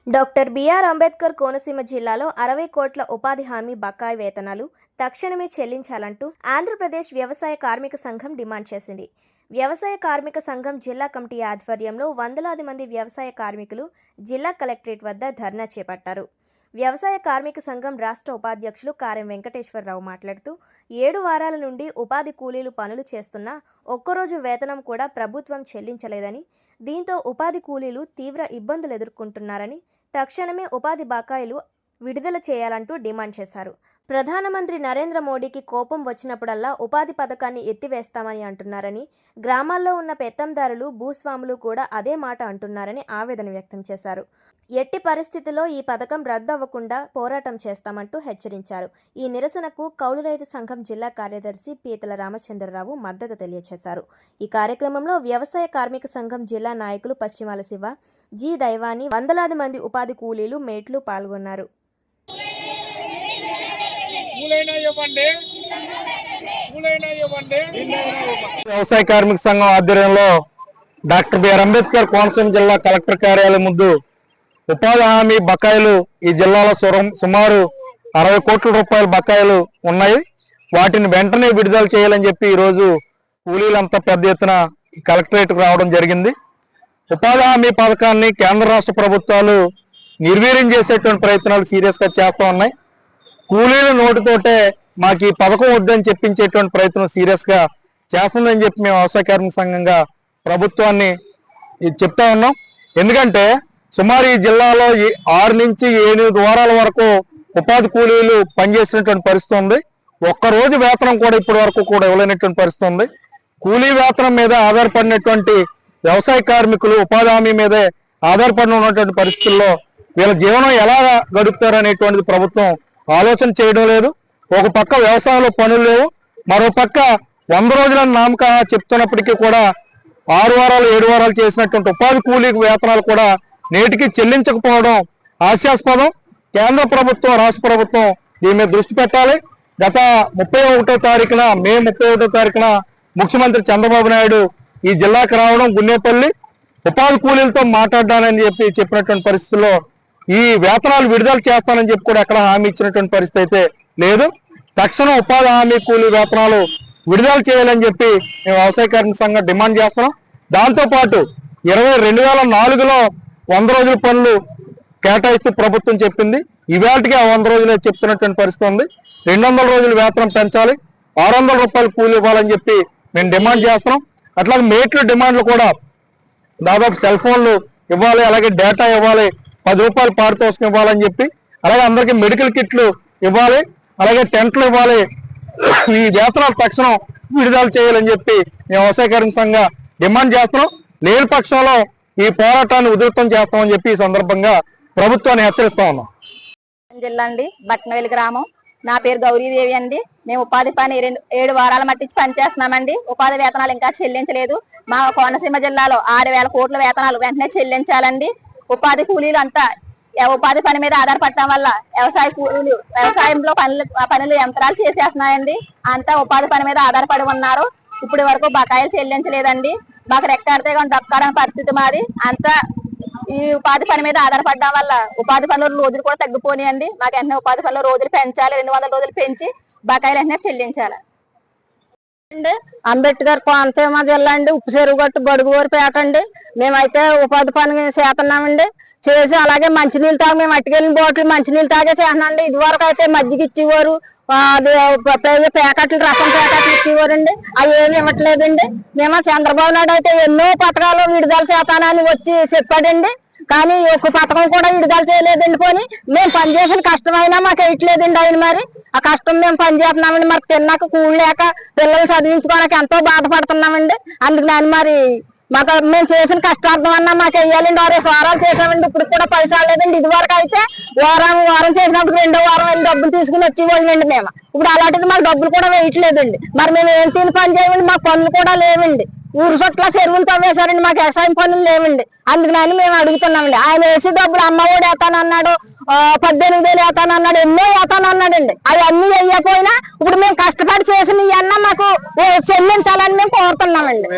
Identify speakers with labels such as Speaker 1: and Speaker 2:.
Speaker 1: Doctor BR Ambedkar Konaseema జిల్లాలో 60 కోట్ల ఉపాధి హామీ బకాయి వేతనాలు తక్షణమే చెల్లించాలంటూ ఆంధ్రప్రదేశ్ వ్యవసాయ కార్మిక సంఘం డిమాండ్ చేసింది. వ్యవసాయ కార్మిక సంఘం జిల్లా కమిటీ ఆధ్వర్యంలో వందలాది మంది వ్యవసాయ కార్మికులు జిల్లా కలెక్టరేట్ వద్ద ధర్నా చేపట్టారు. వ్యవసాయ కార్మిక సంఘం రాష్ట్ర ఉపాధ్యక్షులు కారెం వెంకటేశ్వరరావు మాట్లాడుతూ 7 వారాల నుండి ఉపాధి కూలీలు పనులు చేస్తున్నా ఒక్కరోజు వేతనం కూడా ప్రభుత్వం చెల్లించలేదని, దీంతో ఉపాధి కూలీలు తీవ్ర ఇబ్బందులు ఎదుర్కొంటున్నారని, తక్షణమే ఉపాధి బకాయిలు విడుదల చేయాలంటూ డిమాండ్ చేశారు. ప్రధానమంత్రి నరేంద్ర మోడీకి కోపం వచ్చినప్పుడల్లా ఉపాధి పథకాన్ని ఎత్తివేస్తామని అంటున్నారని, గ్రామాల్లో ఉన్న పెత్తందారులు భూస్వాములు కూడా అదే మాట అంటున్నారని ఆవేదన వ్యక్తం చేశారు. ఎట్టి పరిస్థితుల్లో ఈ పథకం రద్దవ్వకుండా పోరాటం చేస్తామంటూ హెచ్చరించారు. ఈ నిరసనకు కౌలు రైతు సంఘం జిల్లా కార్యదర్శి పీతల రామచంద్రరావు మద్దతు తెలియజేశారు. ఈ కార్యక్రమంలో వ్యవసాయ కార్మిక సంఘం జిల్లా నాయకులు పశ్చిమాల శివ, జి దైవాని, వందలాది మంది ఉపాధి కూలీలు, మేట్లు పాల్గొన్నారు.
Speaker 2: వ్యవసాయ కార్మిక సంఘం ఆధ్వర్యంలో డాక్టర్ బిఆర్ అంబేద్కర్ కోనసీమ జిల్లా కలెక్టర్ కార్యాలయం ముందు ఉపాధి హామీ బకాయిలు ఈ జిల్లాలో సుమారు 60 కోట్ల రూపాయల బకాయిలు ఉన్నాయి. వాటిని వెంటనే విడుదల చేయాలని చెప్పి ఈరోజు కూలీలంతా పెద్ద ఎత్తున కలెక్టరేట్కు రావడం జరిగింది. ఉపాధి హామీ పథకాన్ని కేంద్ర రాష్ట్ర ప్రభుత్వాలు నిర్వీర్యం చేసేటువంటి ప్రయత్నాలు సీరియస్గా చేస్తూ ఉన్నాయి. కూలీల నోటితోటే మాకు ఈ పథకం వద్దని చెప్పించేటువంటి ప్రయత్నం సీరియస్గా చేస్తుందని చెప్పి మేము వ్యవసాయ కార్మిక సంఘంగా ప్రభుత్వాన్ని చెప్తా ఉన్నాం. ఎందుకంటే సుమారు ఈ జిల్లాలో 6 నుంచి 7 వారాల వరకు ఉపాధి కూలీలు పనిచేసినటువంటి పరిస్థితి ఉంది. ఒక్కరోజు వేతనం కూడా ఇప్పటి వరకు కూడా ఇవ్వలేనటువంటి పరిస్థితి ఉంది. కూలీ వేతనం మీద ఆధారపడినటువంటి వ్యవసాయ కార్మికులు ఉపాధి హామీ మీదే ఆధారపడి ఉన్నటువంటి పరిస్థితుల్లో వీళ్ళ జీవనం ఎలా గడుపుతారు అనేటువంటిది ప్రభుత్వం ఆలోచన చేయడం లేదు. ఒక పక్క వ్యవసాయంలో పనులు లేవు, మరో పక్క 100 రోజుల నామక చెప్తున్నప్పటికీ కూడా 6 వారాలు 7 వారాలు చేసినటువంటి ఉపాధి కూలీ వేతనాలు కూడా నేటికి చెల్లించకపోవడం హాస్యాస్పదం. కేంద్ర ప్రభుత్వం, రాష్ట్ర ప్రభుత్వం దీని మీద దృష్టి పెట్టాలి. గత 31వ తారీఖున మే 31వ తారీఖున ముఖ్యమంత్రి చంద్రబాబు నాయుడు ఈ జిల్లాకు రావడం, గున్నేపల్లి ఉపాధి కూలీలతో మాట్లాడానని చెప్పినటువంటి పరిస్థితుల్లో ఈ వేతనాలు విడుదల చేస్తానని చెప్పి కూడా ఎక్కడ హామీ ఇచ్చినటువంటి పరిస్థితి అయితే లేదు. తక్షణం ఉపాధి హామీ కూలీ వేతనాలు విడుదల చేయాలని చెప్పి మేము వ్యవసాయ కార్మిక సంఘం డిమాండ్ చేస్తున్నాం. దాంతోపాటు 2004లో 100 రోజుల పనులు కేటాయిస్తూ ప్రభుత్వం చెప్పింది. ఇవాళకి ఆ 100 రోజులే చెప్తున్నటువంటి పరిస్థితి ఉంది. 200 రోజులు వేతనం పెంచాలి, 600 రూపాయలు కూలి ఇవ్వాలని చెప్పి మేము డిమాండ్ చేస్తున్నాం. అట్లాగే మేట్ల డిమాండ్లు కూడా దాదాపు సెల్ ఫోన్లు ఇవ్వాలి, అలాగే డేటా ఇవ్వాలి, 10 రూపాయలు పారితోషికం ఇవ్వాలని చెప్పి, అలాగే అందరికీ మెడికల్ కిట్లు ఇవ్వాలి, అలాగే టెంట్లు ఇవ్వాలి. ఈ వేతనాలు తక్షణం విడుదల చేయాలని చెప్పి మేము వ్యవసాయ కార్మిక సంఘంగా డిమాండ్ చేస్తున్నాం. లేని పక్షంలో ఈ పోరాటాన్ని ఉధృతం చేస్తామని చెప్పి ఈ సందర్భంగా ప్రభుత్వాన్ని హెచ్చరిస్తా ఉన్నాం.
Speaker 3: జిల్లా అండి, బట్నవేలి గ్రామం. నా పేరు గౌరీదేవి అండి. మేము ఉపాధి పని 7 వారాల మట్టించి పనిచేస్తున్నామండి. ఉపాధి వేతనాలు ఇంకా చెల్లించలేదు. మా కోనసీమ జిల్లాలో 6,000 కోట్ల వేతనాలు వెంటనే చెల్లించాలండి. ఉపాధి కూలీలు అంతా ఉపాధి పని మీద ఆధారపడటం వల్ల వ్యవసాయ కూలీలు వ్యవసాయంలో పనులు యంత్రాలు చేసేస్తున్నాయండి. అంతా ఉపాధి పని మీద ఆధారపడి ఉన్నారు. ఇప్పటి వరకు బకాయిలు చెల్లించలేదండి. మాకు రెక్కాడితే దొక్కాలని పరిస్థితి మాది. అంతా ఈ ఉపాధి పని మీద ఆధారపడడం వల్ల ఉపాధి పనుల రోజులు కూడా తగ్గిపోయాయండి. మాకు వెంటనే ఉపాధి పనుల రోజులు పెంచాలి, 200 రోజులు పెంచి బకాయిలు వెంటనే చెల్లించాలి. అంబేద్కర్ కోనసీమ జిల్లా అండి, ఉప్పు చెరువుగట్టు బడుగువారిపేట అండి. మేమైతే ఉపాధి పని చేస్తున్నామండి. చేసి అలాగే మంచినీళ్ళు తాగి మేము అట్టుకెళ్ళిన బాటిల్ మంచినీళ్ళు తాగే చేస్తున్నాండి. ఇది వరకు అయితే మజ్జిగ ఇచ్చేవారు, ప్యాకెట్లు రసం ప్యాకెట్లు ఇచ్చేవారండి. అవి ఏమి ఇవ్వట్లేదండి. మేము చంద్రబాబు నాయుడు అయితే ఎన్నో పథకాలు విడుదల చేస్తానని వచ్చి చెప్పాడండి. కానీ ఒక్క పథకం కూడా విడుదల చేయలేదండి. పోనీ మేము పనిచేసిన కష్టమైనా మాకు వేయట్లేదండి ఆయన. మరి ఆ కష్టం మేము పనిచేస్తున్నామండి. మాకు తిన్నాక కూలి లేక పిల్లలు చదివించుకోవడానికి ఎంతో బాధపడుతున్నామండి. అందుకని మరి మాకు మేము చేసిన కష్టార్థం అన్నా మాకు వెయ్యాలండి. 6 వారాలు చేసామండి, ఇప్పుడు కూడా పైసలు లేదండి. ఇది వరకు అయితే వారం చేసినప్పుడు 2వ వారం వెళ్ళి డబ్బులు తీసుకుని వచ్చేవాళ్ళండి మేము. ఇప్పుడు అలాంటిది మాకు డబ్బులు కూడా వేయట్లేదండి. మరి మేము ఏం తిని పని చేయమండి, మాకు పనులు కూడా లేవండి. ఊరు చుట్ల చెరువులు తవ్వేశారండి, మాకు వ్యవసాయం పనులు లేవండి. అందుకని మేము అడుగుతున్నామండి. ఆయన వేసి డబ్బులు అమ్మఒడి వేస్తానన్నాడు, 18,000 వేస్తానన్నాడు, ఎన్నో వేస్తానన్నాడండి. అవి అన్ని వేయకపోయినా ఇప్పుడు మేము కష్టపడి చేసిన ఇవన్నా మాకు చెల్లించాలని మేము కోరుతున్నామండి.